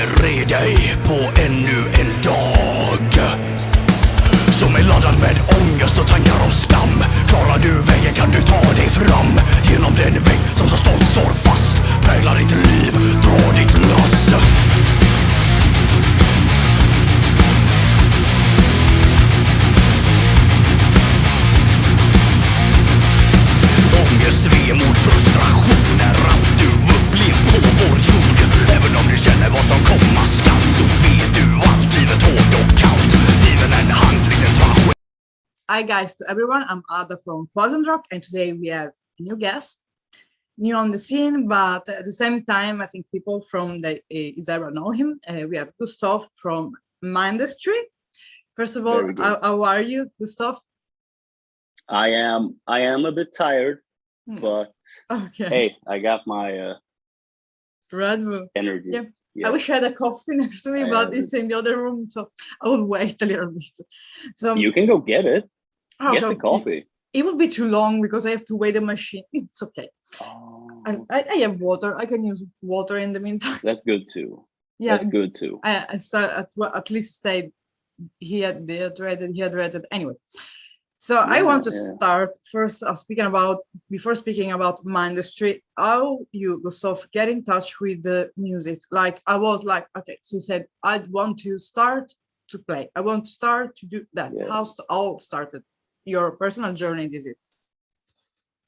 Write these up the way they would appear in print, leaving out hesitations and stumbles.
Förbered dig på ännu en dag som är laddad med ångest och tankar om skam. Klarar du vägen kan du ta dig fram genom den väg som så stolt står fast. Präglar ditt liv, dra ditt lass. Ångest, vemod, frustrationer, allt du upplevt på vår jord. Även om du känner vad som komma skall, så vet du allt livet hårt och kallt. Given en handliten tragedi. Hi guys to everyone, I'm Ada from Pleasant Rock, and today we have a new guest, new on the scene, but at the same time I think people from the Israel know him. We have Gustaf from Mindistry. First of all, how are you, Gustaf? I am a bit tired, but okay. Hey, I got my Red Bull energy. Yeah. Yeah. I wish I had a coffee next to me, but it's in the other room, so I will wait a little bit. So you can go get it. Get the coffee. It will be too long because I have to weigh the machine. It's okay. Oh. And I have water. I can use water in the meantime. That's good too. Yeah, that's good too. I at least stayed. He had hydrated anyway. So I want to start first before speaking about Mindistry, how you, Gustaf, get in touch with the music. Like I was like, okay, so you said I want to start to play. I want to start to do that. Yeah. How all started? Your personal journey, is it?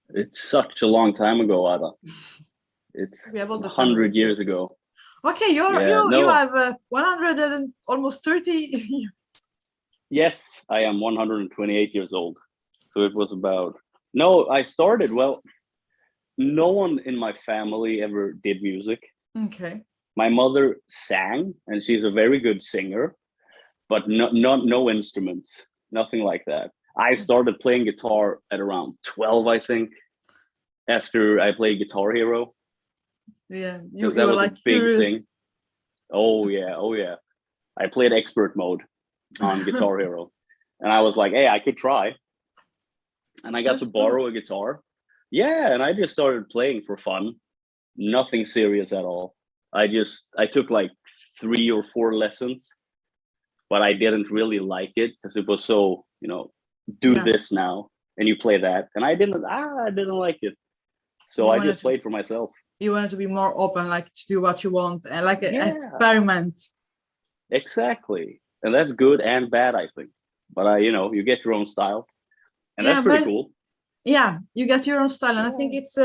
It's such a long time ago, Ada. It's 100 years ago. Okay, you have 100 and almost 30 years. Yes, I am 128 years old. So it was I started, no one in my family ever did music. Okay. My mother sang, and she's a very good singer, but no instruments, nothing like that. I started playing guitar at around 12, I think, after I played Guitar Hero. Yeah, you were like a big thing. Oh yeah. I played expert mode on Guitar Hero, and I was like, hey, I could try. And I got to borrow a guitar. Yeah, and I just started playing for fun. Nothing serious at all. I took like 3 or 4 lessons, but I didn't really like it because it was so, this now and you play that, and I didn't like it. So I just played for myself. You wanted to be more open, like to do what you want and like an experiment. Exactly. And that's good and bad, I think. But you get your own style, and that's pretty cool. Yeah, you get your own style, and I think it's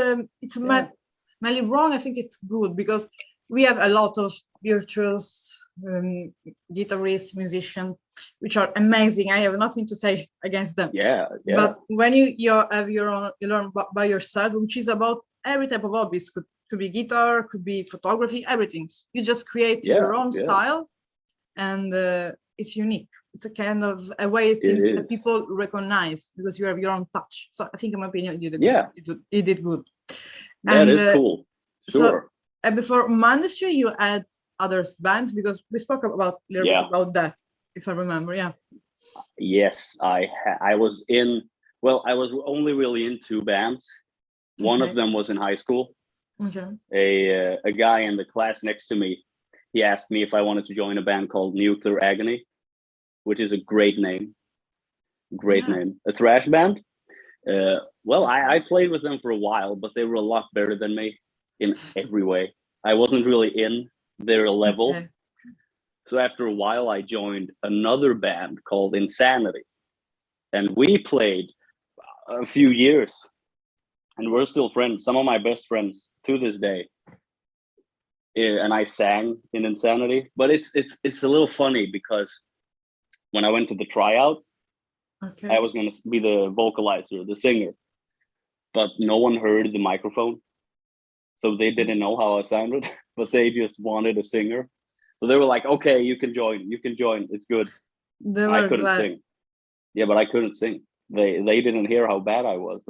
mainly wrong. I think it's good because we have a lot of virtuous guitarists, musicians, which are amazing. I have nothing to say against them. Yeah. But when you have your own, you learn by yourself, which is about every type of hobbies. Could be guitar, could be photography, everything. You just create your own style, and it's unique. It's a kind of a way things that people recognize because you have your own touch. So I think, in my opinion, you did good. That is cool. Sure. So, before Mindistry, you had other bands because we spoke about a little bit about that, if I remember. Yeah. Yes, I was in. Well, I was only really in 2 bands. One of them was in high school. Okay. A guy in the class next to me, he asked me if I wanted to join a band called Nuclear Agony, which is a great name. Name. A thrash band. I played with them for a while, but they were a lot better than me in every way. I wasn't really in their level. Okay. So after a while, I joined another band called Insanity. And we played a few years. And we're still friends. Some of my best friends to this day. And I sang in Insanity. But it's a little funny because when I went to the tryout, I was going to be the vocalizer, the singer. But no one heard the microphone. So they didn't know how I sounded. But they just wanted a singer. So they were like, okay, you can join. It's good. I couldn't sing. Yeah, but I couldn't sing. They didn't hear how bad I was.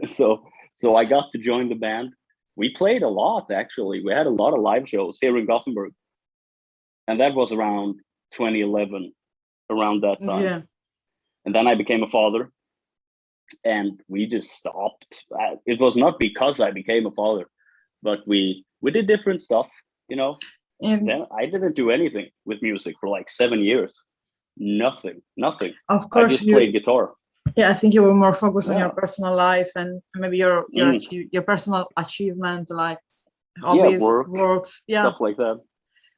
So I got to join the band. We played a lot, actually. We had a lot of live shows here in Gothenburg. And that was around 2011, around that time. Yeah. And then I became a father. And we just stopped. It was not because I became a father, but we did different stuff, And then I didn't do anything with music for like 7 years. Nothing. of I course, just played guitar. yeah, I think you were more focused on your Yeah. personal life and maybe your personal achievement, like Yeah, hobbies, works. Yeah, stuff like that.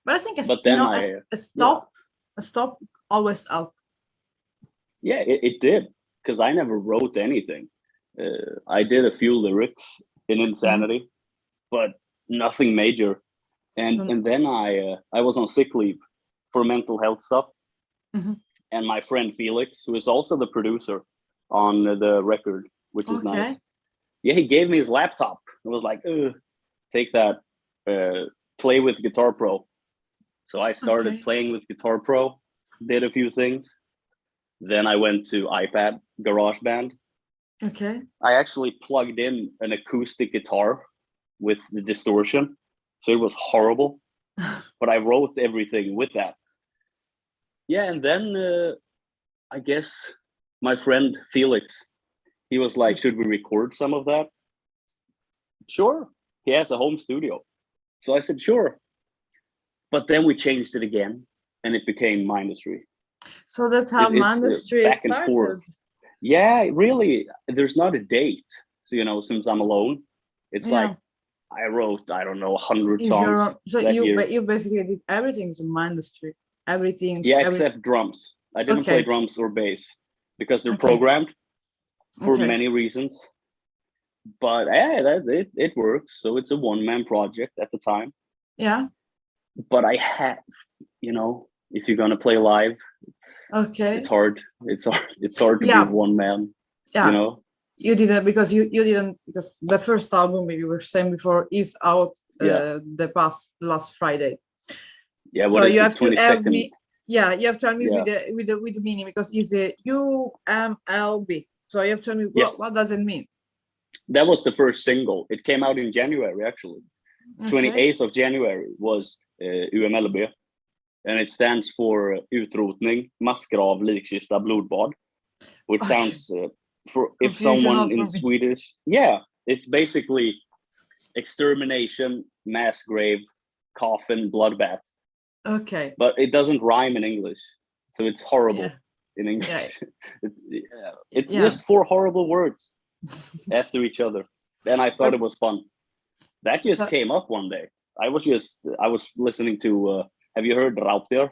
but I think But then a stop always help. yeah, it did, because I never wrote anything. I did a few lyrics in Insanity, but nothing major. And then I was on sick leave for mental health stuff. Mhm. And my friend Felix, who is also the producer on the record, which is Okay. nice. Yeah, he gave me his laptop. I was like, take that, play with Guitar Pro. So I started Okay. playing with Guitar Pro, did a few things. Then I went to iPad, GarageBand. Okay. I actually plugged in an acoustic guitar with the distortion. So it was horrible, but I wrote everything with that. Yeah, and then I guess my friend Felix, he was like, should we record some of that? Sure. He has a home studio. So I said, sure. But then we changed it again and it became Mindistry. So that's how Mindistry back and started. forth. Yeah, really. There's not a date. So, since I'm alone, it's like I wrote, I don't know, 100 songs. But you basically did everything to Mindistry. Everything. Yeah, except drums. I didn't play drums or bass because they're programmed for many reasons. But it works. So it's a one-man project at the time. Yeah. But I have, if you're gonna play live, it's hard. It's hard to be one man. Yeah. You did it because you didn't, because the first album you were saying before is out last Friday. Yeah, what is it? 22nd. You have to tell me with the meaning, because it's a UMLB. So you have to tell me what does it mean? That was the first single. It came out in January, actually. 28th of January was UMLB, and it stands for Utrotning, Massgrav, Likkista, Blodbad, which sounds if someone in Swedish, it's basically extermination, mass grave, coffin, bloodbath. Okay. But it doesn't rhyme in English, so it's horrible in English. It's just 4 horrible words after each other, and I thought it was fun. That just came up one day. I was listening to. Have you heard Rautier?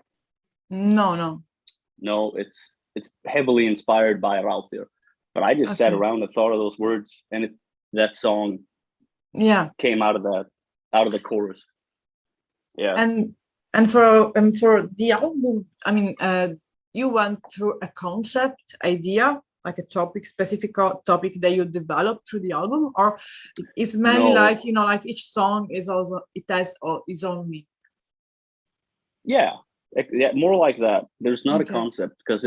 No. No, it's heavily inspired by Rautier. But I just sat around and thought of those words, and that song came out of the chorus. Yeah. And for the album, I mean, you went through a concept idea, like a specific topic that you developed through the album, or it's mainly like like each song is also, it has its own meaning? Yeah, more like that. There's not a concept, because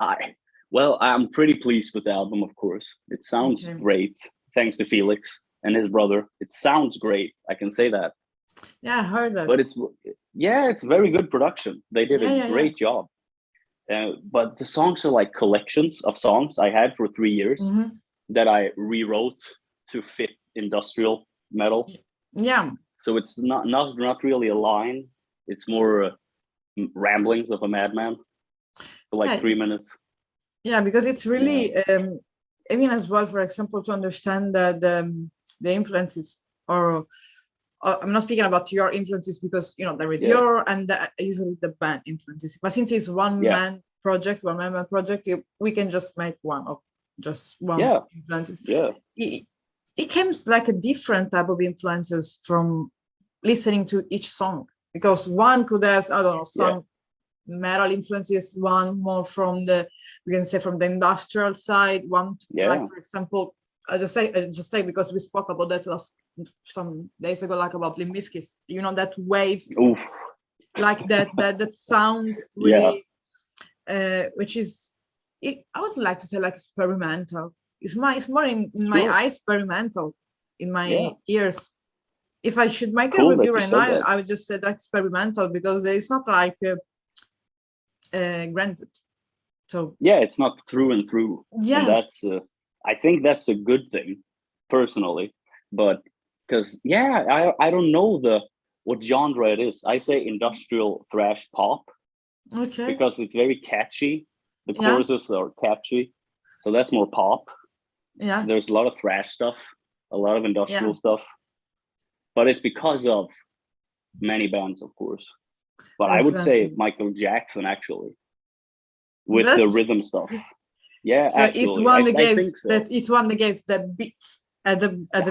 I'm pretty pleased with the album, of course. It sounds great, thanks to Felix and his brother. It sounds great, I can say that. Yeah, I heard that. But it's very good production. They did a great job. But the songs are like collections of songs I had for 3 years that I rewrote to fit industrial metal. Yeah. So it's not really a line. It's more ramblings of a madman for like 3 minutes. Yeah, because it's really, I mean, as well, for example, to understand that the influences, or I'm not speaking about your influences, because there is your and usually the band influences. But since it's one man project, we can just make one influences. Yeah. It comes like a different type of influences from listening to each song, because one could have, I don't know, some metal influences, one more from we can say from the industrial side, one like, for example, I just say because we spoke about that some days ago, like about Limp Bizkit, that waves. Oof. Like that sound really, which is, I would like to say, like experimental. It's more in my eyes experimental, in my ears. If I should make a review right now, I would just say that experimental, because it's not like granted. So it's not through and through. Yes. And that's I think that's a good thing, personally. But because I don't know what genre it is. I say industrial thrash pop Okay. because it's very catchy. The Yeah. choruses are catchy, so that's more pop. Yeah. There's a lot of thrash stuff, a lot of industrial Yeah. stuff, but it's because of many bands, of course. But I would say Influencing. Michael Jackson actually, with the That's rhythm stuff. Yeah, so it's actually, one that I gives think so. that it's one that gives the beats at the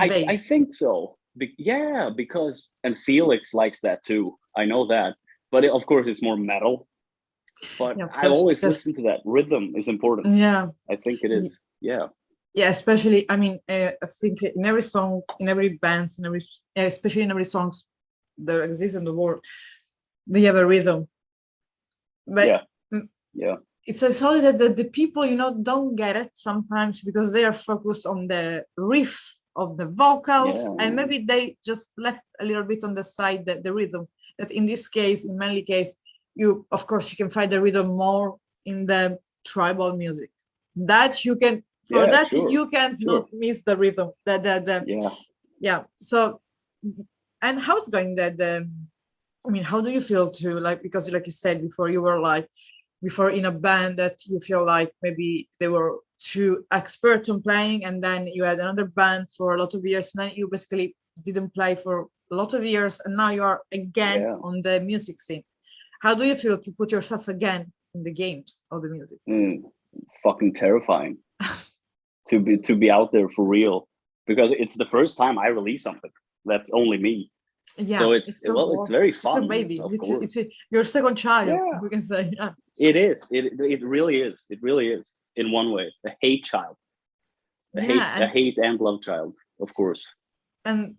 base. I think so. Yeah, because and Felix likes that too. I know that, but of course it's more metal. But Yeah, of I course, always because- listen to that. Rhythm is important. Yeah. I think it is. Yeah. Yeah, especially I mean I think in every song, in every band, in every especially in every songs that exists in the world, they have a rhythm. But Yeah. mm, Yeah. it's sorry that the people don't get it sometimes because they are focused on the riff of the vocals, Yeah. and maybe they just left a little bit on the side that the rhythm, that in this case, in many case, you of course you can find the rhythm more in the tribal music, that you can for Yeah, that sure, you can't sure. not miss the rhythm, the Yeah. yeah. So, and how's going that I mean, how do you feel to like, because like you said before, you were like before in a band that you feel like maybe they were too expert on playing, and then you had another band for a lot of years, and then you basically didn't play for a lot of years, and now you are again Yeah. on the music scene. How do you feel to put yourself again in the games of the music? Fucking terrifying to be out there for real, because it's the first time I release something that's only me. Yeah, So it's so well, it's very it's fun. a baby. Of It's course. your second child. Yeah. We can say. Yeah. It is. It really is. It really is. In one way, a hate child, a hate and love child, of course. And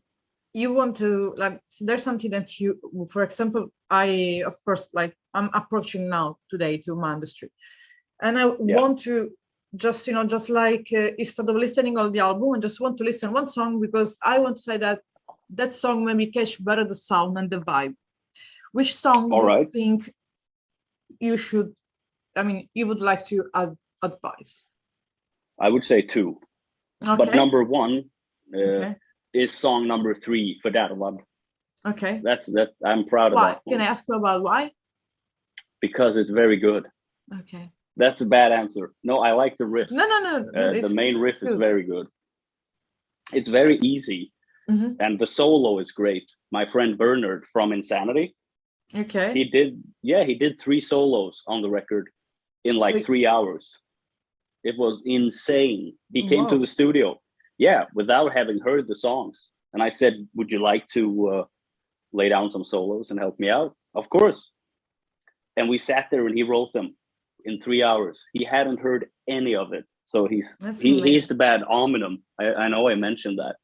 you want to like, there's something that you, for example, I of course like I'm approaching now today to Mindistry, and I want to just just like instead of listening all the album, I just want to listen one song because I want to say that song made me catch better the sound and the vibe. Which song do you think you should, I mean, you would like to advise? I would say two. Okay. But number one is song number 3 for that one. Okay. That's I'm proud of why? that. Can I ask you about why? Because it's very good. Okay. That's a bad answer. No, I like the riff. No. The main riff is very good. It's very easy. Mm-hmm. And the solo is great. My friend Bernard from Insanity. Okay. He did 3 solos on the record in like 3 hours. It was insane. He came to the studio, without having heard the songs. And I said, would you like to lay down some solos and help me out? Of course. And we sat there and he wrote them in 3 hours. He hadn't heard any of it. So he's the band Omnium. I know I mentioned that.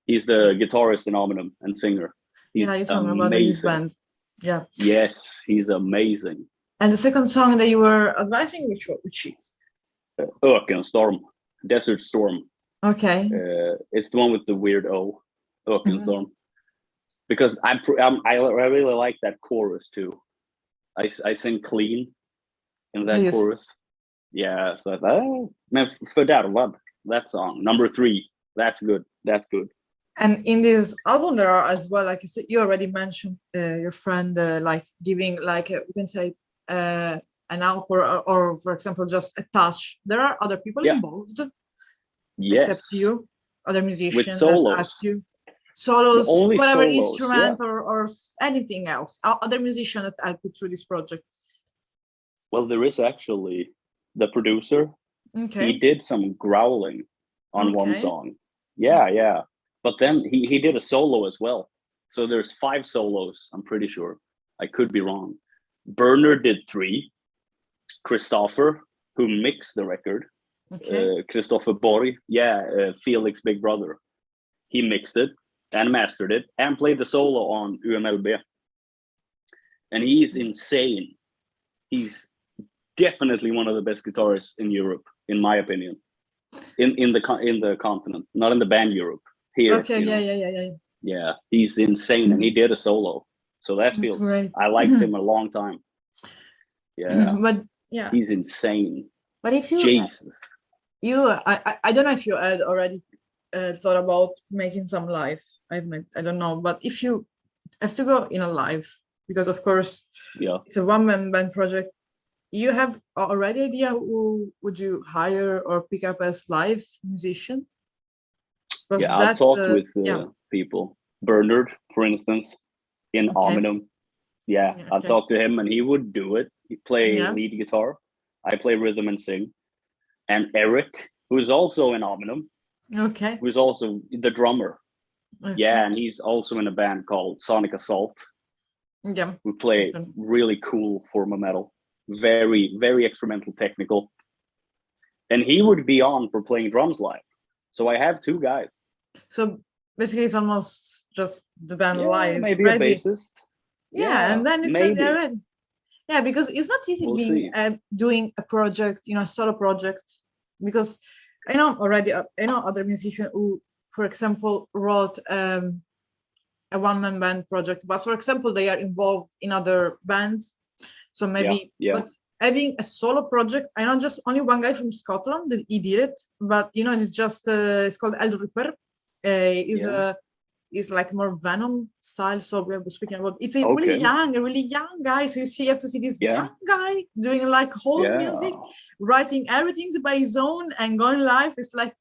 He's the guitarist in Omnium and singer. He's you're talking amazing. about this band. Yeah. Yes, he's amazing. And the second song that you were advising, which is? Ökenstorm, Desert Storm. Okay. It's the one with the weird O, Ökenstorm. Because I really like that chorus too. I sing clean in that chorus. Yeah, so I thought, man, för that song number 3, that's good. That's good. And in this album, there are as well, like you said, you already mentioned your friend like giving like we can say an help or for example just a touch. There are other people involved. Yes. Except you, other musicians with solos. That ask you. Solos, whatever solos, instrument or anything else. Other musicians that help you through this project. Well, there is actually the producer. Okay. He did some growling on one song. Yeah. But then he did a solo as well. So there's 5 solos, I'm pretty sure. I could be wrong. Bernard did 3. Christopher, who mixed the record. Christopher Borg, Felix' big brother. He mixed it and mastered it and played the solo on UMLB. And he's insane. He's definitely one of the best guitarists in Europe, in my opinion. In the continent, not in the band Europe. Here. Okay, yeah. Yeah, he's insane, and he did a solo. So that feels great. I liked him a long time. Yeah, but he's insane. But if you, Jesus, I don't know if you had already thought about making some live. I don't know, but if you have to go in a live because, of course, Yeah. it's a one-man band project. You have already idea who would you hire or pick up as live musician? Because Yeah, I've that's talked with yeah. people. Bernard, for instance, in Okay. Omnium. Yeah, Yeah, I've okay. talked to him and he would do it. He play Yeah. lead guitar. I play rhythm and sing. And Eric, who is also in Omnium, Okay. who's also the drummer. Okay. Yeah, and he's also in a band called Sonic Assault. Yeah. We play Okay. really cool form of metal. Very, very experimental, technical. And he would be on for playing drums live. So I have two guys. So basically, it's almost just the band Yeah, live maybe ready. a bassist. Yeah, and then it's maybe. ready. Yeah, because it's not easy We'll being see. doing a project, a solo project. Because I know already, I know other musicians who, for example, wrote a one-man band project. But for example, they are involved in other bands. So maybe, Yeah. but having a solo project, I know just only one guy from Scotland that he did it. But it's just it's called El Ripper. Is like more Venom style. So we were speaking about it's a really young guy. So you have to see this young guy doing like whole music, writing everything by his own and going live. It's like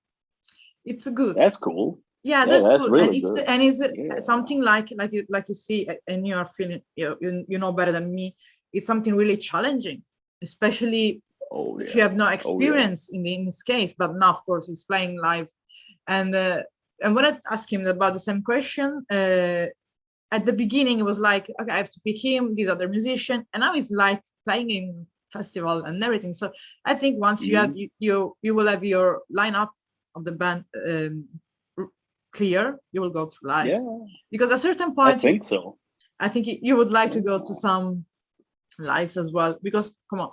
it's good. That's cool. Yeah, that's good. Really and it's something like you see, and you are feeling you know better than me. It's something really challenging, especially if you have no experience in this case. But now, of course, he's playing live, and when I asked him about the same question, at the beginning it was like, okay, I have to pick him, this other musician, and now he's like playing in festival and everything. So I think once you have you will have your lineup of the band clear, you will go to live. Because at a certain point, I think so. I think you would like to go to some lives as well. Because come on,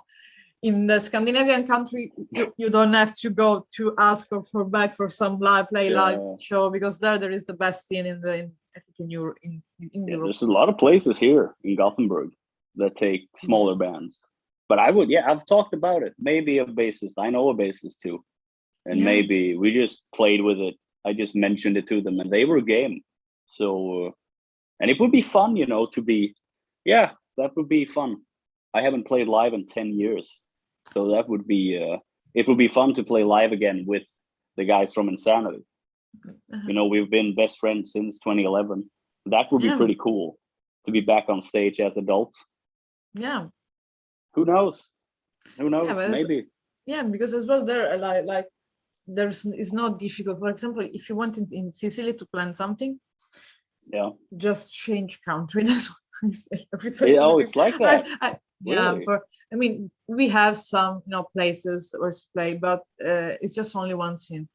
in the Scandinavian country, you don't have to go to ask for back for some live show, because there is the best scene in Europe. There's a lot of places here in Gothenburg that take smaller bands. But I've talked about it. Maybe a bassist. I know a bassist too. And maybe we just played with it. I just mentioned it to them and they were game. So, and it would be fun, to be, that would be fun. I haven't played live in 10 years. So that would be, it would be fun to play live again with the guys from Insanity. We've been best friends since 2011. That would be pretty cool to be back on stage as adults. Yeah. Who knows? Maybe. Yeah, because as well there like it's not difficult. For example, if you want in Sicily to plan something, just change country. That's what I say every time. It's like that. Really? I mean, we have some places where to play, but it's just only one scene.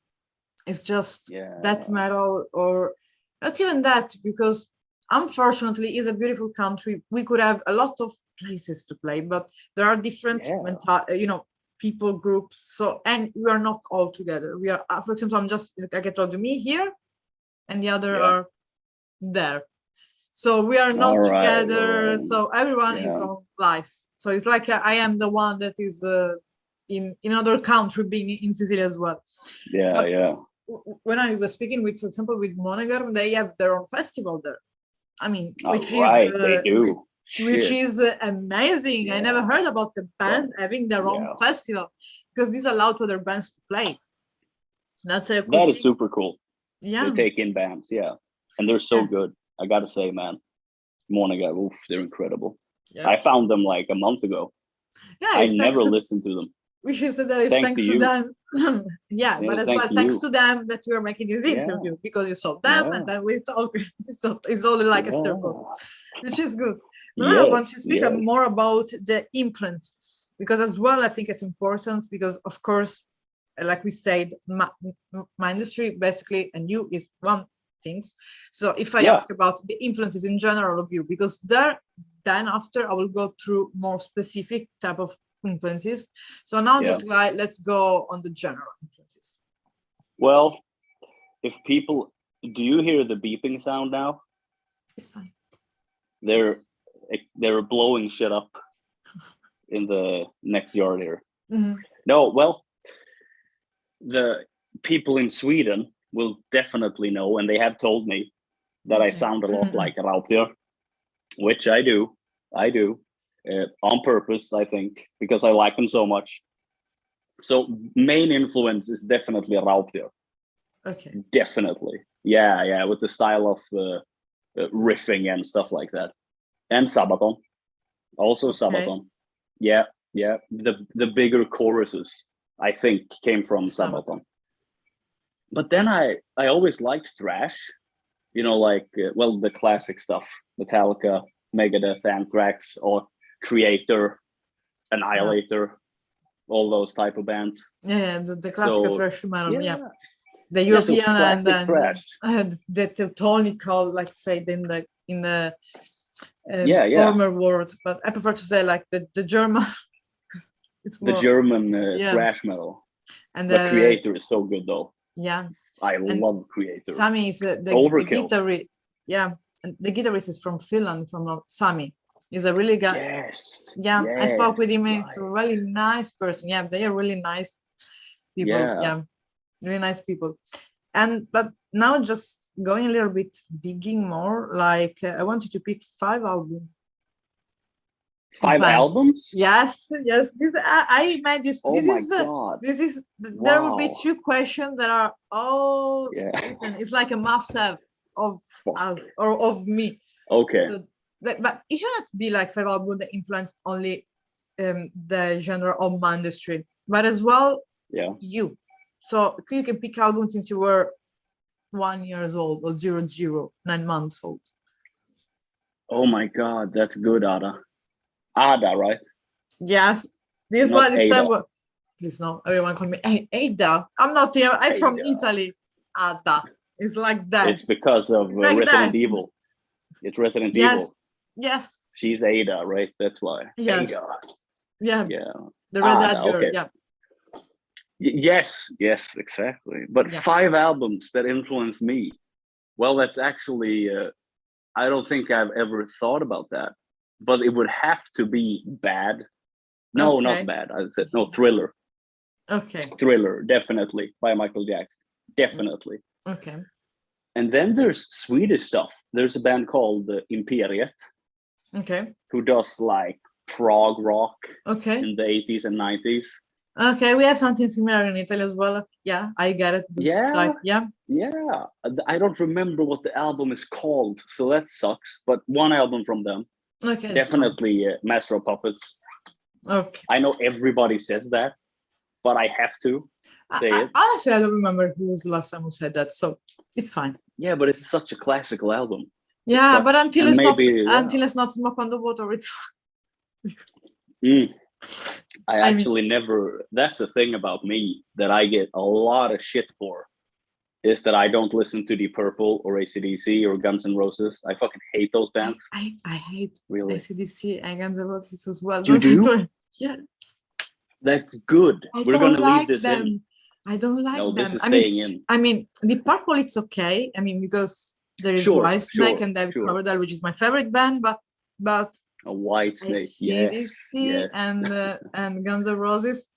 It's just death metal, or not even that, because unfortunately it's a beautiful country. We could have a lot of places to play, but there are different people groups. So, and we are not all together. We are, for example, I'm just like I told you, me here, and the other are there. So we are not together. So everyone is on live. So it's like I am the one that is in another country, being in Sicily as well. When I was speaking with, for example, with Monagar, they have their own festival there. I mean, they do. Which is amazing. I never heard about the band having their own festival, because this allowed other bands to play. That is super cool. Yeah, they take in bands, and they're so good. I gotta say, man, Monagar, they're incredible. I found them like a month ago. I never listened to them. Which is that is thanks to them. But as well, thanks to them that we are making this interview, because you saw them and then we talk. It's only like a circle, which is good. Now I want to speak more about the influences, because as well I think it's important, because of course, like we said, Mindistry basically and you is one things. So if I ask about the influences in general of you, because then after I will go through more specific type of influences. So now just like let's go on the general influences. Well, if people, do you hear the beeping sound now? It's fine. They're blowing shit up in the next yard here. Mm-hmm. No, well, the people in Sweden will definitely know, and they have told me that I sound a lot like Rauptio. which I do. On purpose, I think, because I like them so much. So main influence is definitely Raubtier. Okay. Definitely. Yeah, with the style of riffing and stuff like that. And Sabaton. Also Okay. Sabaton. Yeah. The bigger choruses, I think, came from Sabaton. But then I always liked thrash. You know, like, well, the classic stuff. Metallica, Megadeth, Anthrax, or Creator, Annihilator, all those type of bands. Yeah, the classical So, thrash metal. yeah. The European so classic and thrash. the teutonical, like say in the former word, but I prefer to say like the German. It's more the German thrash metal. And the Creator is so good though. Yeah, I love Creator. Sami is the guitarist. Yeah, and the guitarist is from Finland, from Sami. He's a really guy. Yes. I spoke with him. He's a really nice person. Yeah, they are really nice people. Yeah, really nice people. But now just going a little bit digging more, like I wanted to pick 5 albums. 5 albums? Yes. This I made this. Oh this my is God. This is there will be 2 questions that are all written. It's like a must-have of us or of me. Okay. So but it shouldn't be like 5 albums that influenced only the genre of Mindistry, but as well you. So you can pick albums since you were 1 year old or 9 months old. Oh my God, that's good, Ada. Ada, right? Yes. This Not one is Ada. Please no, everyone call me Ada. I'm not here. I'm from Italy. Ada. It's like that. It's because of like Resident that. Evil. It's Resident Evil. Yes. She's Ada, right? That's why. Yes. Ada. Yeah. Yeah. The red girl. Okay. Yeah. Yes, exactly. But 5 albums that influenced me. Well, that's actually, I don't think I've ever thought about that. But it would have to be Bad. No, not Bad. I said no, Thriller. Okay. Thriller, definitely, by Michael Jackson. Definitely. Okay. And then there's Swedish stuff. There's a band called Imperiet. Okay. Who does like prog rock in the 80s and 90s. Okay, we have something similar in Italy as well. Yeah, I get it. Yeah. I don't remember what the album is called, so that sucks. But one album from them. Okay. Definitely Master of Puppets. Okay. I know everybody says that, but I have to say it. Honestly, I don't remember who was the last time who said that, so it's fine. Yeah, but it's such a classical album. Yeah, but until it's not Smoke on the Water, it's I actually never. That's the thing about me that I get a lot of shit for, is that I don't listen to Deep Purple or AC/DC or Guns N' Roses. I fucking hate those bands. I hate really AC/DC and Guns N' Roses as well. You do? Yes. That's good. We're gonna leave this in. I don't like them. This is staying in. I mean, Deep Purple, it's okay. I mean, because there is Whitesnake and David Coverdale, which is my favorite band, but a Whitesnake, AC/DC and Guns N' Roses.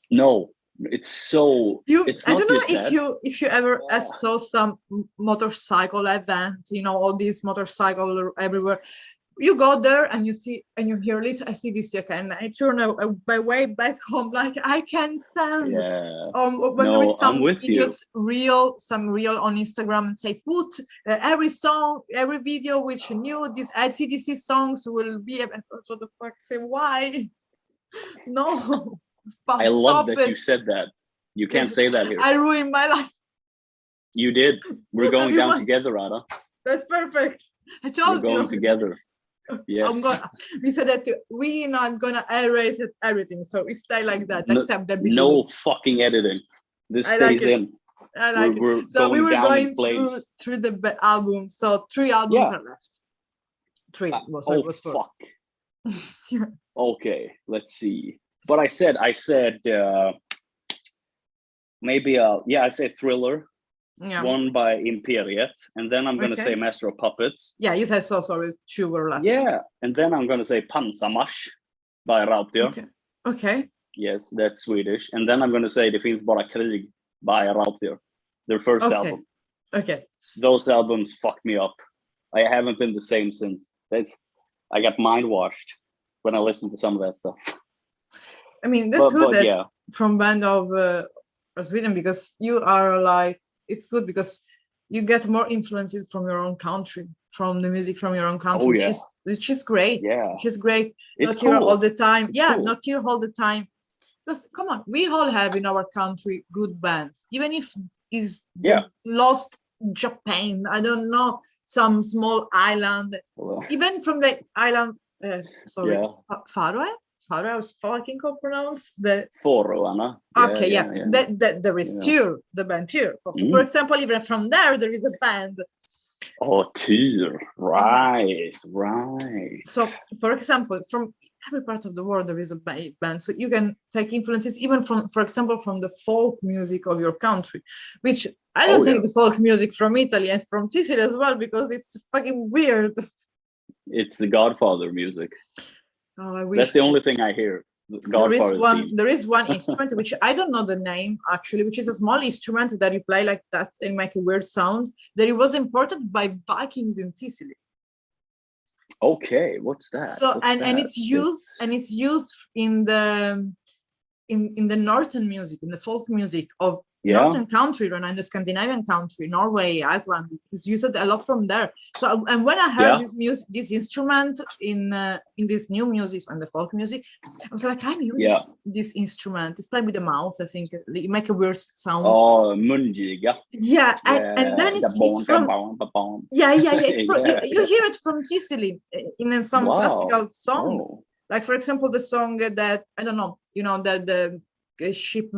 No, it's so. It's I not don't know just if you ever saw some motorcycle event. You know, all these motorcycles everywhere. You go there and you see and you hear this AC/DC, okay, and I turn my way back home like I can't stand. When there is some idiots some real on Instagram and say put every song, every video which knew these AC/DC songs will be. So the fuck, say why? No. I love that you said that. You can't say that here. I ruined my life. You did. We're going down together, Ada. That's perfect. I told you. We're going together. Yes. We said that we're not gonna erase everything, so we stay like that. Except the beginning. No fucking editing. This stays in. I like it. So we were going through the album. So 3 albums are left. 3. Was fuck. Okay, let's see. But I said maybe I said Thriller. One by Imperiet, and then I'm gonna say Master of Puppets. Yeah, you said so. Sorry, 2 were left. Yeah, and then I'm gonna say Pansarmarsch by Raubtier. Okay. Yes, that's Swedish. And then I'm gonna say Det finns bara krig by Raubtier, their first album. Okay. Those albums fucked me up. I haven't been the same since. I got mind washed when I listened to some of that stuff. I mean, that's good that yeah, from band of Sweden, because you are like, it's good because you get more influences from your own country, from the music from your own country, which is great. Yeah, which is great. it's Not here cool. all the time. It's yeah, cool. not here all the time. Because come on, we all have in our country good bands, even if is lost Japan. I don't know, some small island, even from the island. Sorry, Faroe. Faroe, I can pronounce the Faroe. Okay, yeah. There is Tyr, the band Tyr. For example, even from there is a band. Oh, Tyr, right. So, for example, from every part of the world there is a band. So you can take influences even from, for example, from the folk music of your country, which I don't take the folk music from Italy and from Sicily as well, because it's fucking weird. It's the Godfather music. Oh, I wish. That's the only thing I hear. There is one instrument which I don't know the name actually, which is a small instrument that you play like that and make a weird sound, that it was imported by Vikings in Sicily. Okay, what's that? So and it's used in the northern music, in the folk music of northern country, right now in the Scandinavian country, Norway, Iceland. It's used a lot from there. So and when I heard this instrument in this new music and the folk music, I was like, I knew this instrument. It's played with the mouth. I think you make a weird sound. Oh, mungiga. Yeah, and then it's from it's from, you hear it from Sicily in some classical song. Oh. Like for example, the song that I don't know, the ship,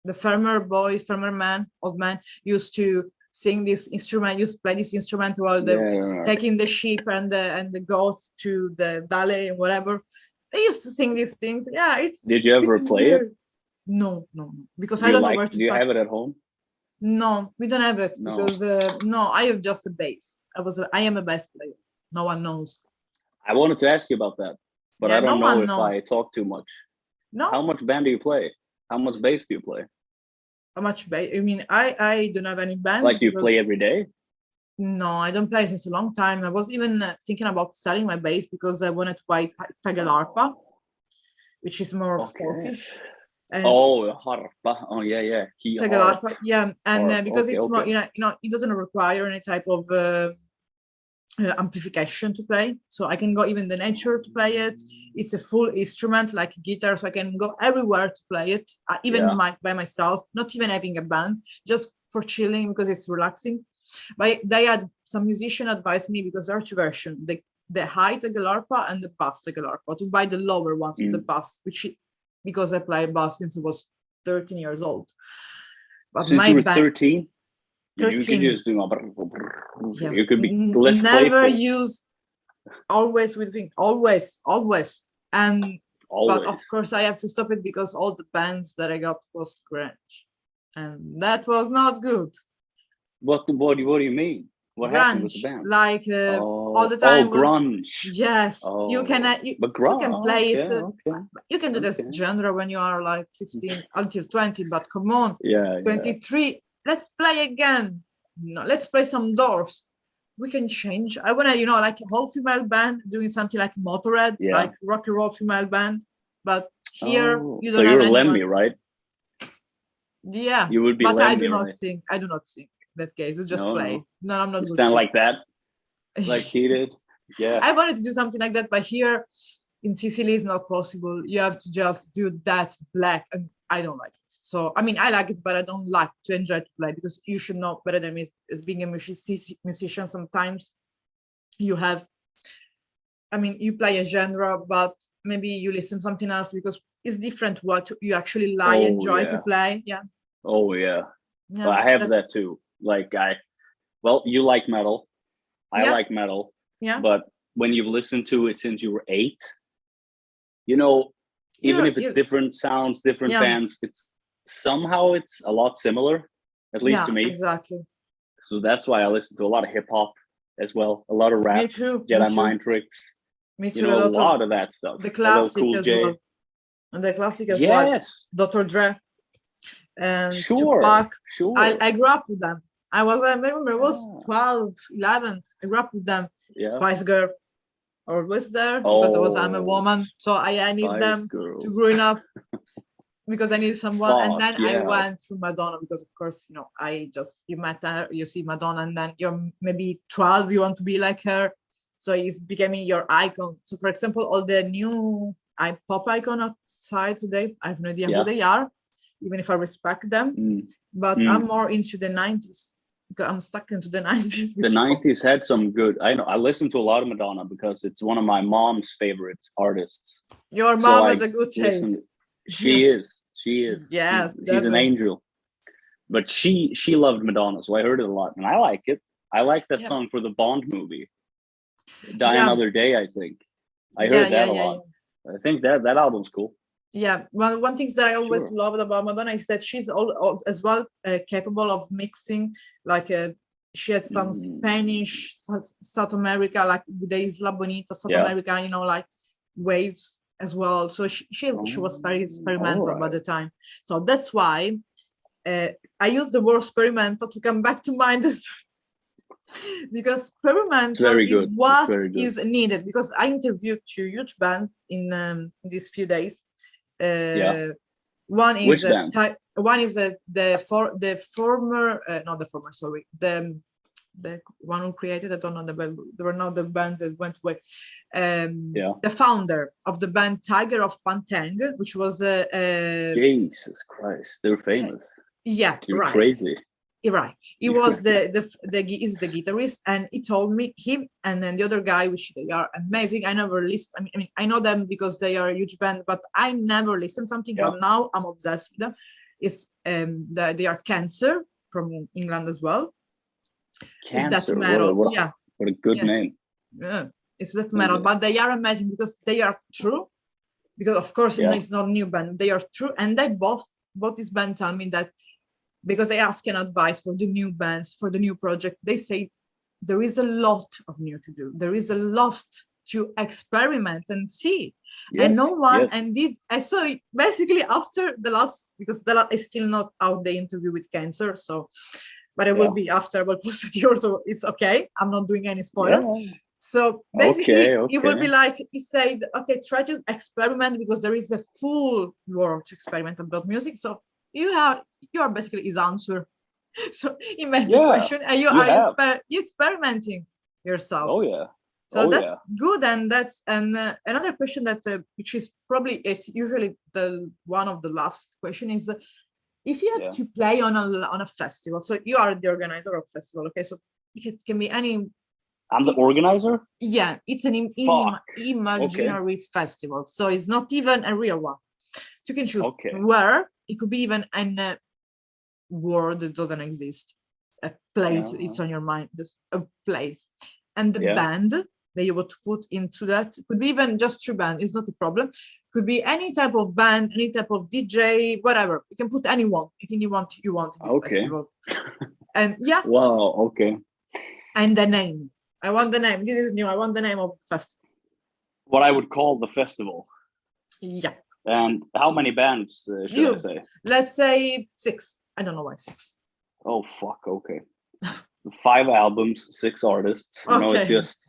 the farmer man, old man used to sing this instrument, used to play this instrument while taking the sheep and the goats to the valley and whatever. They used to sing these things. Yeah, it's. Did you ever play it? No, because I don't know where to. Do you have it at home? No, we don't have it because I have just a bass. I am a bass player. No one knows. I wanted to ask you about that, but I don't know if I talk too much. No. How much band do you play? How much bass do you play? How much bass? I mean, I don't have any bands. Like, do you play every day? No, I don't play since a long time. I was even thinking about selling my bass because I wanted to buy tagelarpa, which is more folkish. Harpa. Oh, yeah. Tagelarpa, and because it's more, it doesn't require any type of amplification to play, so I can go even the nature to play it. It's a full instrument like guitar, so I can go everywhere to play it, even by myself, not even having a band, just for chilling because it's relaxing. But they had some musician advised me, because there are two versions, the high tagelarpa and the bass tagelarpa, to buy the lower ones of the bass, because I play bass since I was 13 years old. But since you were 13? 13. You could just do yes. You could be less never playful. Use always with things, always and always. But of course I have to stop it because all the bands that I got was grunge, and that was not good. What do you mean? What grunge, happened with the band? Like all the time grunge. Yes, you can play it. You can do this genre when you are like 15 until 20, but come on, 23. Let's play again. No, let's play some Dwarfs. We can change. I want to, like a whole female band doing something like Motorhead, like rock and roll female band. But here you don't have anyone. So you're Lemmy, right? Yeah. You would be but Lemmy, I do not right? sing. I do not sing. In that case, I just play. No, I'm not. You stand like that, like he did. Yeah. I wanted to do something like that, but here in Sicily it's not possible. You have to just do that black, and I don't like it. So I mean, I like it, but I don't like to enjoy to play, because you should know better than me as being a musician. Sometimes you have, I mean, you play a genre, but maybe you listen to something else because it's different what you actually enjoy to play. Yeah. Oh yeah. Well, I have that too. Like you like metal. I like metal. Yeah. But when you've listened to it since you were 8, even if it's different sounds, different bands, it's a lot similar, at least to me. Exactly. So that's why I listen to a lot of hip hop as well, a lot of rap, me too. Jedi Mind Tricks. Me too. A lot of that stuff. The classic Cool as J. well. And the classic as well. Dr. Dre and Tupac. Sure. I grew up with them. I remember I was 12, 11. I grew up with them. Yeah. Spice Girl, always there because I'm a woman, so I need Spice them Girl. to growing up because I need someone. And then I yeah. went through Madonna because, of course, you know, you met her, you see Madonna, and then you're maybe 12, you want to be like her, so it's becoming your icon. So, for example, all the new pop icon outside today, I have no idea who they are, even if I respect them. But I'm more into the 90s. I'm stuck into the 90s. The 90s had some good. I know. I listen to a lot of Madonna because it's one of my mom's favorite artists. Your mom has a good taste. She is. Yes, she's an angel. But she loved Madonna, so I heard it a lot, and I like it. I like that song for the Bond movie, Die Another Day. I think I heard that a lot. I think that album's cool. Yeah, well, one thing that I always loved about Madonna is that she's as well capable of mixing, like she had some Spanish, South America, like the Isla Bonita, South America, you know, like waves as well. So she was very experimental by the time. So that's why I use the word experimental to come back to mind. Because experimental is what is needed. Because I interviewed two huge bands in these few days. One is the one who created, I don't know the band, there were not the bands that went away. The founder of the band Tiger of Pantang, which was Jesus Christ, they're famous. Yeah, you're crazy. Right, he was the guitarist, and he told me, him and then the other guy, which they are amazing. I never listened. I mean, I know them because they are a huge band, but I never listened something. But now I'm obsessed with them. It's they are Cancer from England as well. Cancer, it's that metal. What a good name. Yeah, it's that metal, but they are amazing because they are true. Because of course it's not a new band. They are true, and they both this band tell me that. Because I ask an advice for the new bands, for the new project, they say there is a lot of new to do. There is a lot to experiment and see. And no one, and I saw it basically after the last, because is still not out the interview with Cancer. So, but it will be after I will post it here. So it's okay. I'm not doing any spoiler. So basically it will be like, he said, okay, try to experiment because there is a full world to experiment about music. So you are basically his answer. So he made the question, and you experimenting yourself. So that's good. And that's another question that which is probably, it's usually the one of the last question is if you had to play on a festival. So you are the organizer of festival. Okay, so it can be any. I'm the organizer. Yeah, it's an imaginary festival, so it's not even a real one. So you can choose where. It could be even in a world that doesn't exist, a place it's on your mind, a place, and the band that you would put into that could be even just your band. It's not a problem. Could be any type of band, any type of DJ, whatever. You can put anyone you want in this festival. And and the name. I want the name. This is new. I want the name of the festival. What I would call the festival. Yeah. And how many bands should I say? Let's say 6. I don't know why 6. Oh, fuck. Okay. 5 albums, 6 artists. Okay. No, it's just.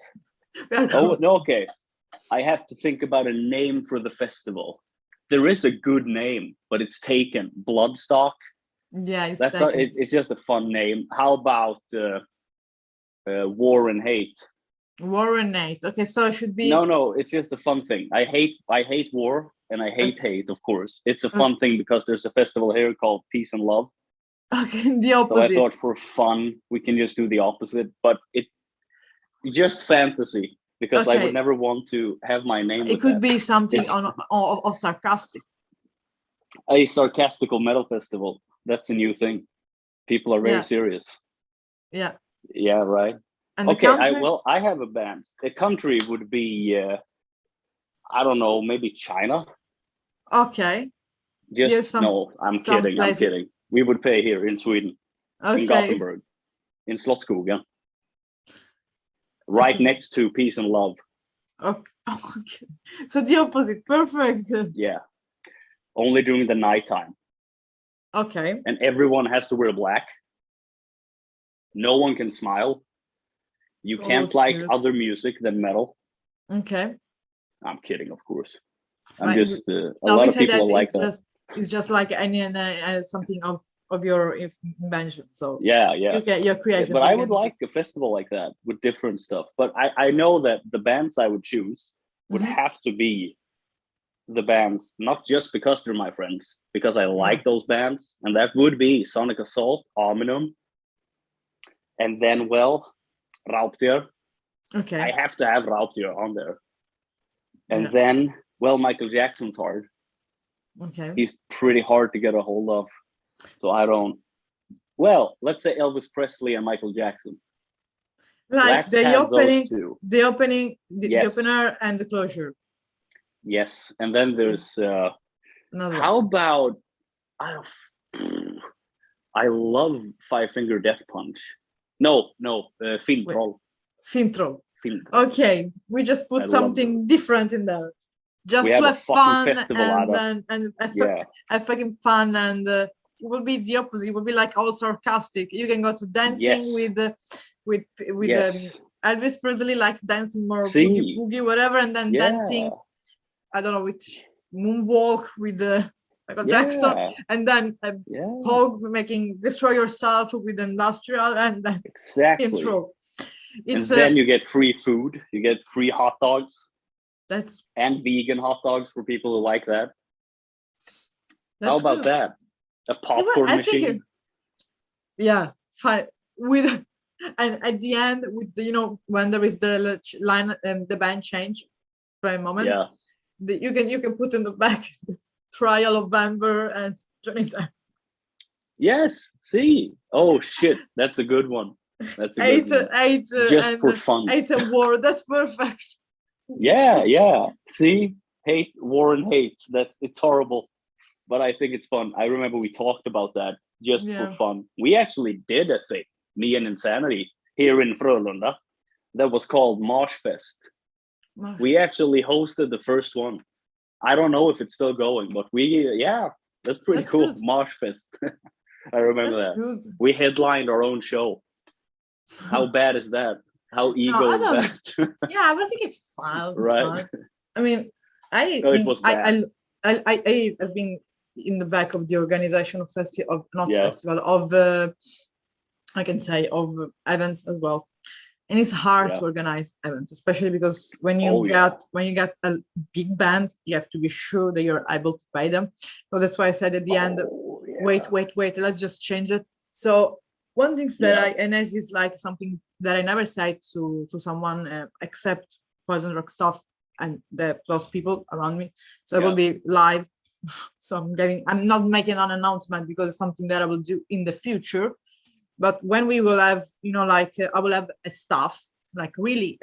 Oh, no, okay. I have to think about a name for the festival. There is a good name, but it's taken. Bloodstock. Yeah, it's just a fun name. How about War and Hate? War and Hate. Okay, so it should be. No, it's just a fun thing. I hate war and I hate hate, of course. It's a fun thing because there's a festival here called Peace and Love. Okay, the opposite. So I thought for fun we can just do the opposite, but it just fantasy because I would never want to have my name. It could be something of sarcastic. A sarcastical metal festival. That's a new thing. People are very serious. Yeah. Yeah, right. And okay, I have a band. The country would be, I don't know, maybe China. Okay. No, I'm kidding. We would pay here in Sweden, in Gothenburg, in Slottsskogen, right next to Peace and Love. Okay. So the opposite, perfect. Yeah, only during the nighttime. Okay. And everyone has to wear black. no one can smile. You can't like serious. other music than metal. Okay. I'm kidding, of course. Like, I'm just a no, lot we of say people that like it's that. it's just like any something of your invention. So Yeah. your creation. But so I you would can like a festival like that with different stuff. But I know that the bands I would choose would Mhm. have to be the bands, not just because they're my friends, because I like those bands, and that would be Sonic Assault, Omnium, and then Raubtier. Okay. I have to have Raubtier on there, and Yeah. then Michael Jackson's hard. Okay. He's pretty hard to get a hold of, so I don't. Well, let's say Elvis Presley and Michael Jackson. Like Let's have those two. the opening, the Yes. opener and the closure. Yes, and then there's Another how one. about I love Five Finger Death Punch. No, Fintroll. Fintroll. Fintroll. Okay, we just put I love something different in there, just We to have a have fucking fun festival, and Ada. Yeah. have fucking fun, and it will be the opposite. It will be like all sarcastic. You can go to dancing Yes. with Yes. Elvis Presley, like dancing more See. boogie whatever, and then Yeah. dancing, I don't know, with moonwalk with Michael Yeah. Jackson, and then Yeah. Hog making Destroy Yourself with Industrial, and then Exactly. intro. It's and then you get free food. You get free hot dogs that's and vegan hot dogs for people who like that. How about good. that? A popcorn I think machine. Yeah, fine. With and at the end, with the, when there is the line and the band change by a moment, Yeah. you can put in the back the Trial of Amber and Johnny Depp. Yes. See. Oh shit, that's a good one. That's a good one. Eight Just and for fun. 8 award. That's perfect. Yeah. See, war and hate. It's horrible, but I think it's fun. I remember we talked about that just for fun. We actually did a thing, me and Insanity, here in Frölunda, that was called Marshfest. We actually hosted the first one. I don't know if it's still going, but that's pretty cool. Good. Marshfest. I remember that. Good. We headlined our own show. How bad is that? How ego is that? Yeah, but I think it's fun. Right. Fun. I mean, it was bad. I've been in the back of the organization of festival of I can say of events as well, and it's hard to organize events, especially because when you get a big band, you have to be sure that you're able to pay them. So that's why I said at the end, wait, let's just change it. So one thing that and this is like something that I never said to someone except Poison Rock stuff and the close people around me. So it will be live. So I'm not making an announcement because it's something that I will do in the future. But when we will have, I will have a staff, like really,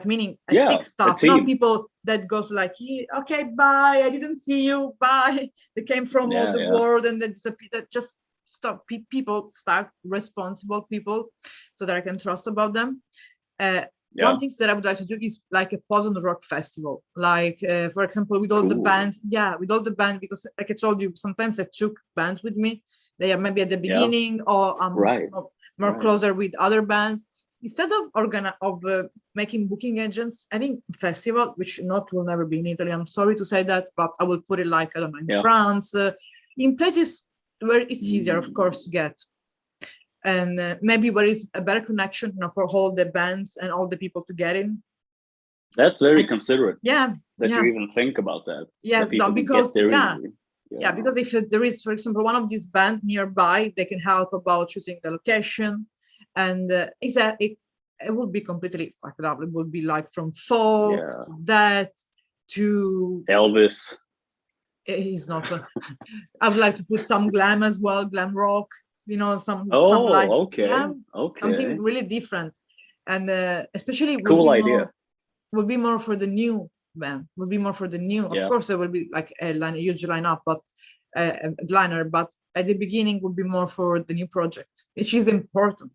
meaning a fixed staff, not people that goes like, okay, bye, I didn't see you, bye. They came from all the world and then that just stop people, start responsible people, so that I can trust about them. One thing that I would like to do is like a Poison Rock festival, like for example, with all the bands, because like I told you, sometimes I took bands with me. They are maybe at the beginning or more closer with other bands. Instead of making booking agents, I think festival, which will never be in Italy. I'm sorry to say that, but I will put it like, I don't know, in France, in places where it's easier, of course, to get. And maybe where it's a better connection, for all the bands and all the people to get in. That's very considerate. That you even think about that. Yeah, because because if there is, for example, one of these bands nearby, they can help about choosing the location, and it would be completely fucked up. It would be like from folk to that to Elvis. He's not. I would like to put some glam as well, glam rock. Some something really different, and especially would be more for the new band. Would be more for the new. Of course, there will be like a huge lineup, but a liner. But at the beginning, would be more for the new project, which is important,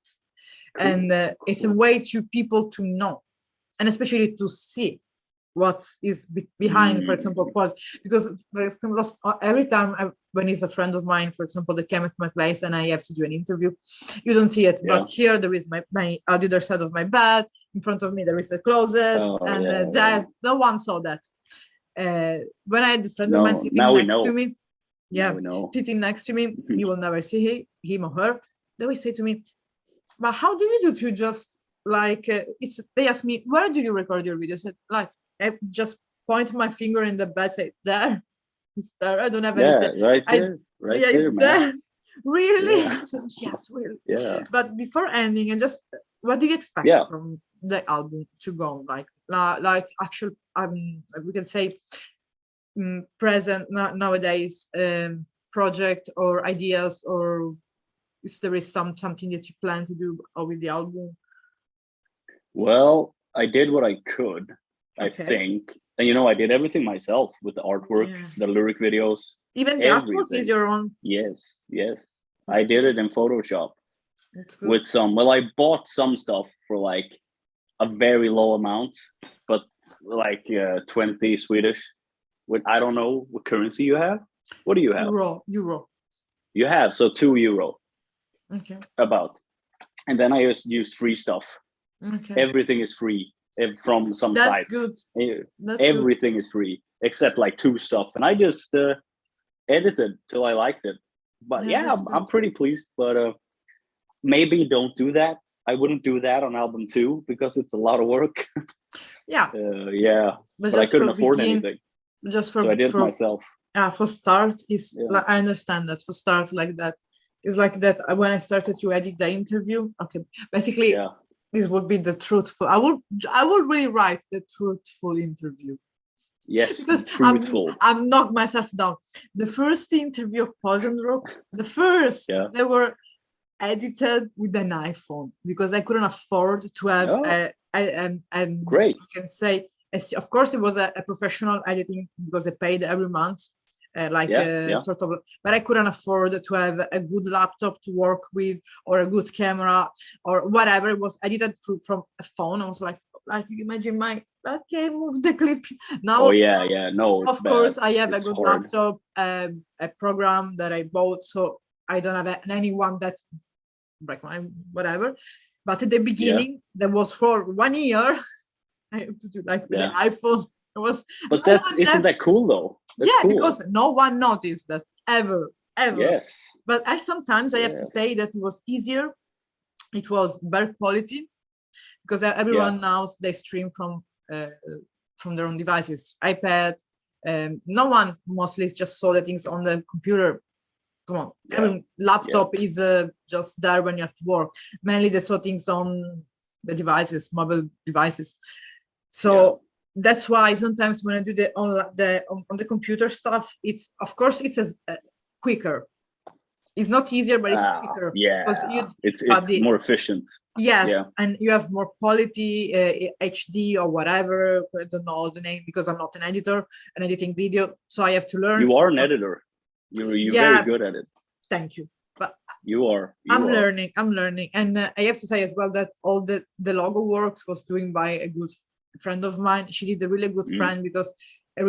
and it's a way to people to know, and especially to see what is behind, for example, because for example, every time when it's a friend of mine, for example, they came at my place and I have to do an interview, you don't see it, but here there is my on the other side of my bed, in front of me there is a closet, and that no one saw that. When I had a friend of mine sitting next to me, sitting next to me, you will never see him or her. They will say to me, "But how do you do to just like?" They ask me, "Where do you record your videos?" Like I just point my finger in the bed, say, "There, it's there. I don't have anything." Right there, it's man. There. Really? Said, yes, really. Yeah. But before ending, and just what do you expect from the album to go like actual? I mean, we can say present nowadays project or ideas, or is there something that you plan to do with the album? Well, I did what I could, I think. And I did everything myself with the artwork, the lyric videos. Even the artwork is your own? Yes. I did it in Photoshop with some, well, I bought some stuff for like a very low amount, but like 20 Swedish. I don't know what currency you have. What do you have? Euro. You have, so €2. Okay. About. And then I just used free stuff. Okay. Everything is free from some sites. Good. Everything is free except like 2 stuff, and I just edited till I liked it. But I'm pretty pleased. But maybe don't do that. I wouldn't do that on album 2 because it's a lot of work. But I couldn't afford anything. So I did it myself. For start is like, I understand that for start like that is like that. When I started to edit the interview, basically this would be the truthful. I would really write the truthful interview. Yes, because truthful. I'm knocked myself down. The first interview of Poison Rock, they were edited with an iPhone because I couldn't afford to have great. I can say, of course, it was a professional editing because I paid every month, sort of. But I couldn't afford to have a good laptop to work with or a good camera or whatever. It was edited from a phone. I was like imagine move the clip now. No. Of course, I have a good laptop, a program that I bought, so I don't have anyone that like my whatever. But at the beginning, that was for 1 year. I have to do with the iPhone. It was. But isn't that cool though? That's cool. Because no one noticed that ever. Yes. But I sometimes I have to say that it was easier. It was better quality because everyone knows they stream from their own devices, iPad. No one mostly just saw the things on the computer. Come on, laptop is just there when you have to work. Mainly they saw things on the devices, mobile devices. So that's why sometimes when I do on the computer stuff, it's of course it's quicker. It's not easier, but it's quicker. It's more efficient. Yes, and you have more quality, HD or whatever. I don't know the name because I'm not an editor and editing video, so I have to learn. You are an editor. You're very good at it. Thank you. But you are. I'm learning, and I have to say as well that all the logo works was doing by a good friend of mine. She did a really good friend because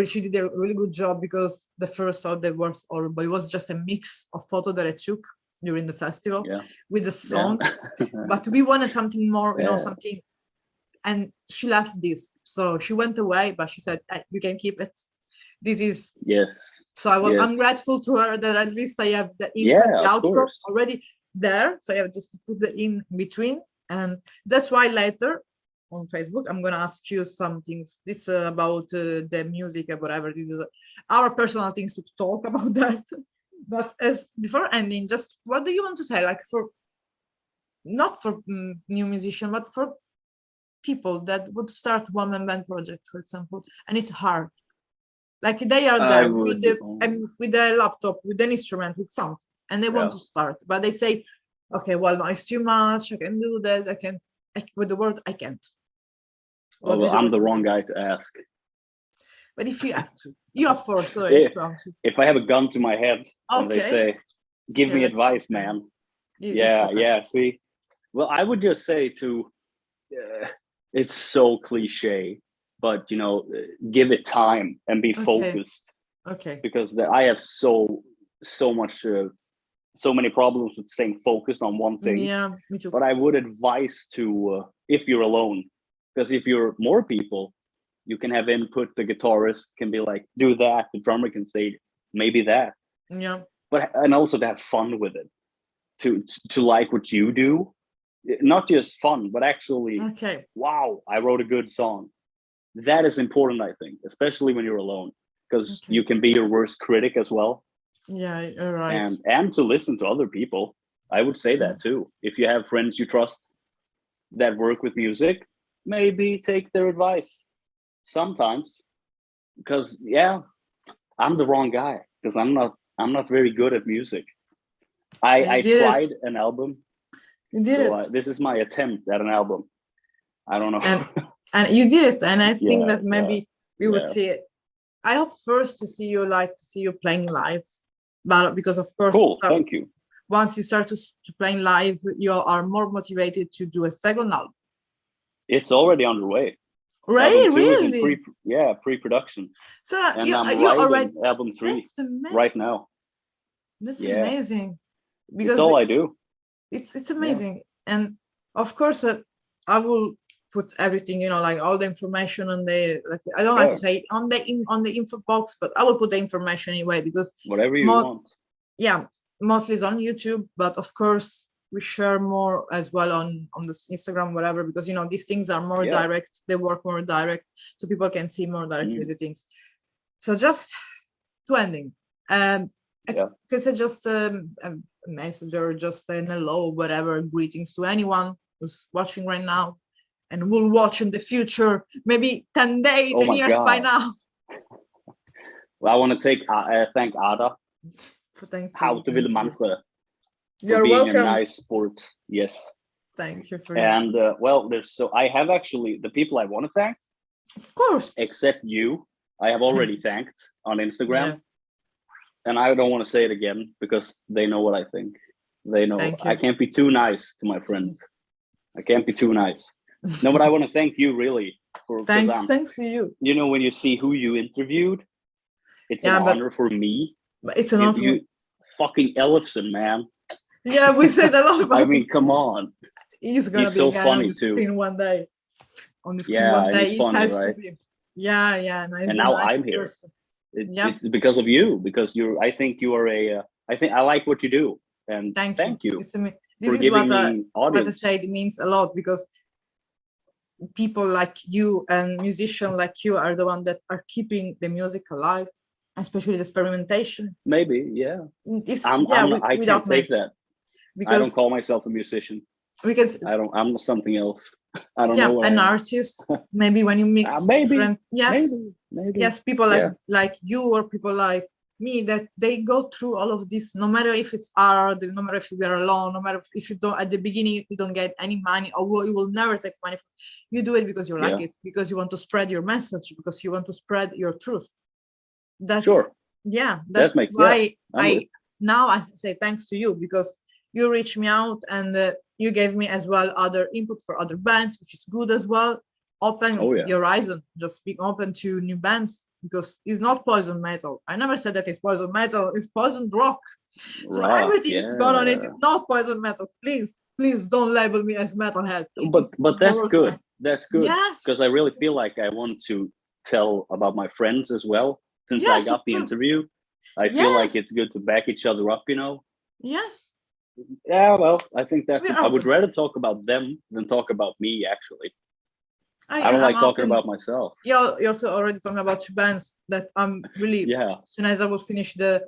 she did a really good job because the first thought that was horrible. It was just a mix of photo that I took during the festival with the song, but we wanted something more, something. And she left this, so she went away, but she said, "You can keep it. This is." So I'm grateful to her that at least I have the intro, the outro already there. So I have just to put the in between, and that's why later on Facebook I'm gonna ask you some things. It's about the music or whatever. This is our personal things to talk about that. But as before ending, just what do you want to say? Like not for new musician, but for people that would start one-man band project, for example, and it's hard. Like they are there with the laptop, with an instrument, with sound, and they want to start, but they say, "Okay, well, no, it's too much. I can do that. With the word, I can't." Oh, well, I'm the wrong guy to ask. But if you have to, you are forced. So if I have a gun to my head and they say, "Give me advice, man." See, well, I would just say it's so cliche, but give it time and be Okay. focused, Okay. because I have so many problems with staying focused on one thing. Yeah, me too. But I would advise to, if you're alone, because if you're more people, you can have input. The guitarist can be like, do that. The drummer can say maybe that. Yeah. And also to have fun with it, to like what you do, not just fun, but actually, Okay. wow, I wrote a good song. That is important, I think, especially when you're alone, because Okay. you can be your worst critic as well. Yeah, you're right. And to listen to other people. I would say that too. If you have friends you trust that work with music, maybe take their advice sometimes, because I'm the wrong guy, because I'm not very good at music. I did it. tried an album, You did so it. this is my attempt at an album. I don't know. And you did it. And I think Yeah, that maybe we would yeah. see it. I hope first to see you playing live, but because of course, Cool, thank you. once you start to playing live, you are more motivated to do a second album. It's already underway. Right, Album 2 is really? in pre-production. So And you I'm already writing album 3 right now. That's Yeah. amazing. Because It's all I do. It's amazing. And of course, I will put everything, like all the information on the, like, I don't like to say it on the info box, but I will put the information anyway, because Whatever you want. Yeah, mostly it's on YouTube, but of course we share more as well on this Instagram, whatever, because these things are more direct, they work more direct, so people can see more directly the things. So just to ending, I can say just a message, or just an hello, whatever, greetings to anyone who's watching right now and will watch in the future, maybe 10 days, 10 years by now. Well, I want to thank Ada. How to will Manfred. You're being welcome. A nice sport. Yes. Thank you for and I have actually the people I want to thank. Of course. Except you. I have already thanked on Instagram. Yeah. And I don't want to say it again, because they know what I think. They know I can't be too nice to my friends. I can't be too nice. No, but I want to thank you really. Thanks to you. When you see who you interviewed, it's an honor for me. But it's an honor. You fucking Ellefson, man. Yeah, we said a lot about I mean, come on. He's gonna be so funny too. One day. On the screen one day. He's funny, right? Yeah. No, and now I'm here. It's because of you. Because I think you are I like what you do. And thank you. This is what I say. It means a lot, because people like you and musicians like you are the ones that are keeping the music alive, especially the experimentation. Maybe, yeah. I can't take that. Because I don't call myself a musician. Because I'm something else. I don't know. An artist. Maybe when you mix different. Yes. Maybe. Yes, people like you, or people like me, that they go through all of this, no matter if it's art, no matter if you are alone, no matter if you don't, at the beginning you don't get any money, or you will never take money. You do it because you like it, because you want to spread your message, because you want to spread your truth. That's sure. Yeah, that's why I say thanks to you, because you reached me out, and you gave me as well other input for other bands, which is good as well. Open the horizon, just being open to new bands, because it's not poison metal. I never said that it's poison metal, it's poison rock. So everything is gone on it. It's not poison metal. Please don't label me as metalhead. But that's good. That's good. Yes. Because I really feel like I want to tell about my friends as well. Since I got the interview, I feel like it's good to back each other up, Yes. Yeah, well, I think I would rather talk about them than talk about me, actually. I don't like talking about myself. Yeah, you're also already talking about two bands that I'm really, as soon as I will finish the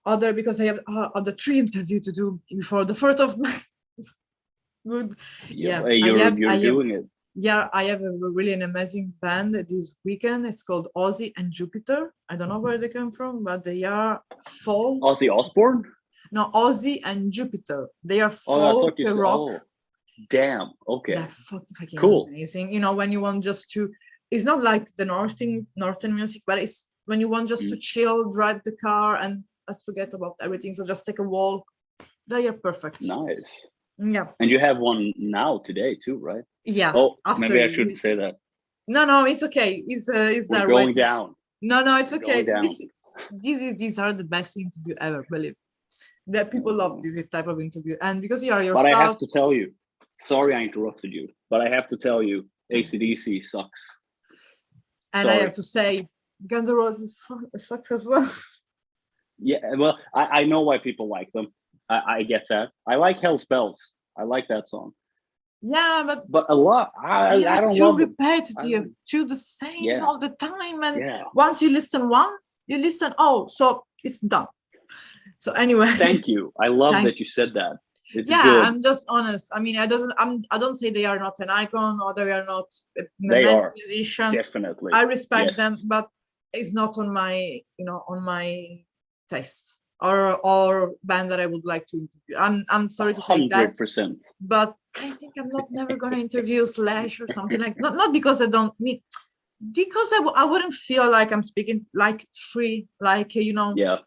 other, because I have the 3 interview to do before the 4th of May. Good. Yeah. You're doing it. Yeah, I have an amazing band this weekend. It's called Ozzy and Jupiter. I don't know where they come from, but they are folk. Ozzy Osbourne? No, Ozzy and Jupiter. They are folk rock. Oh, damn. Okay. They're fucking cool. Amazing. When you want just to, it's not like the northern music, but it's when you want just to chill, drive the car, and let's forget about everything. So just take a walk. They are perfect. Nice. Yeah. And you have one now today too, right? Yeah. Oh, maybe I shouldn't say that. No, it's okay. It's We're there going waiting. down. No, it's We're okay. going down. These are the best interview ever. Believe that people love this type of interview, and because you are But I have yourself. to tell you, sorry I interrupted you, but I have to tell you, AC/DC sucks. And Sorry. I have to say, Guns N' Roses sucks as well. Yeah, well, I know why people like them. I get that. I like Hell's Bells. I like that song. Yeah, But a lot, I don't too love them. repetitive, too the same Yeah. all the time. And Yeah. once you listen one, you listen, oh, so it's done. So anyway. Thank you. I love that you said that. It's yeah, good. I'm just honest. I mean, I don't say they are not an icon or they are not a They best are musician. definitely. I respect Yes. them, but it's not on my, on my taste or band that I would like to interview. I'm sorry to say that, 100%. but I think I'm not never gonna interview Slash or something like not because I don't mean, because I wouldn't feel like I'm speaking like free, like Yeah.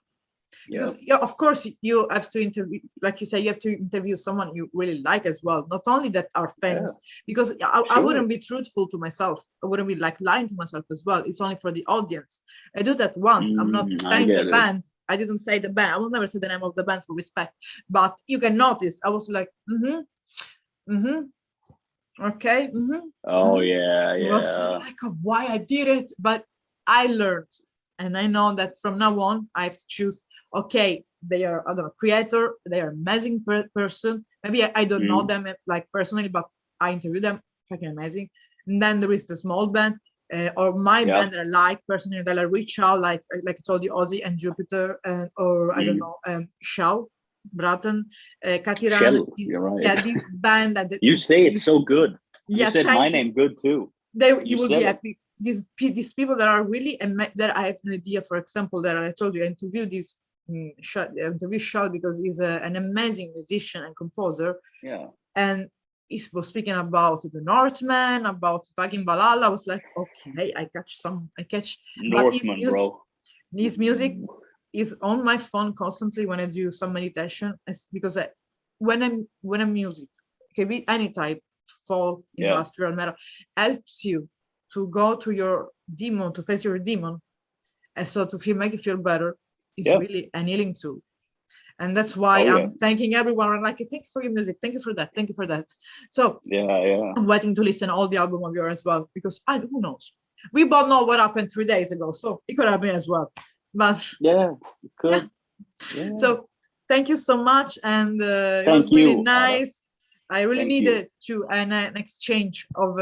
because of course you have to interview, like you say, you have to interview someone you really like as well, not only that are famous, because I wouldn't be truthful to myself. I wouldn't be like lying to myself as well. It's only for the audience. I do that once. I'm not saying the band. I didn't say the band. I will never say the name of the band for respect, but you can notice I was like okay Oh yeah, It was like why I did it, but I learned, and I know that from now on I have to choose. Okay, they are, I don't know, creator, they are amazing person. Maybe I don't know them like personally, but I interview them, fucking amazing. And then there is the small band or my band that I like personally, that I reach out, like I told you, Ozzy and Jupiter, or I don't know, Shell, Bratton, Katiran. You're right. Yeah, this band that you say it so good. Yeah, you said my name good too. You will be happy. These people that are really, that I have an idea. For example, that I told you, I interviewed this Shell because he's an amazing musician and composer. Yeah. And he was speaking about the Northman, about fucking Valhalla. I was like, okay, I catch Northman, bro. His music is on my phone constantly when I do some meditation. It's because when I'm music, it can be any type, folk, industrial, metal, helps you to go to your demon, to face your demon, and so to make you feel better. Is really an healing tool. And that's why I'm thanking everyone. I'm like, thank you for your music, thank you for that, thank you for that. So I'm waiting to listen all the album of yours as well, because who knows, we both know what happened 3 days ago, so it could happen as well. But it could. So thank you so much, and it was really nice. I really needed an exchange of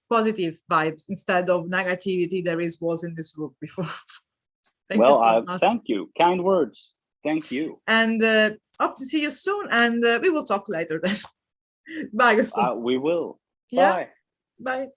positive vibes instead of negativity there was in this room before. Thank you so much. Thank you. Kind words. Thank you. And hope to see you soon, and we will talk later then. Bye, Gustaf. We will. Yeah? Bye. Bye.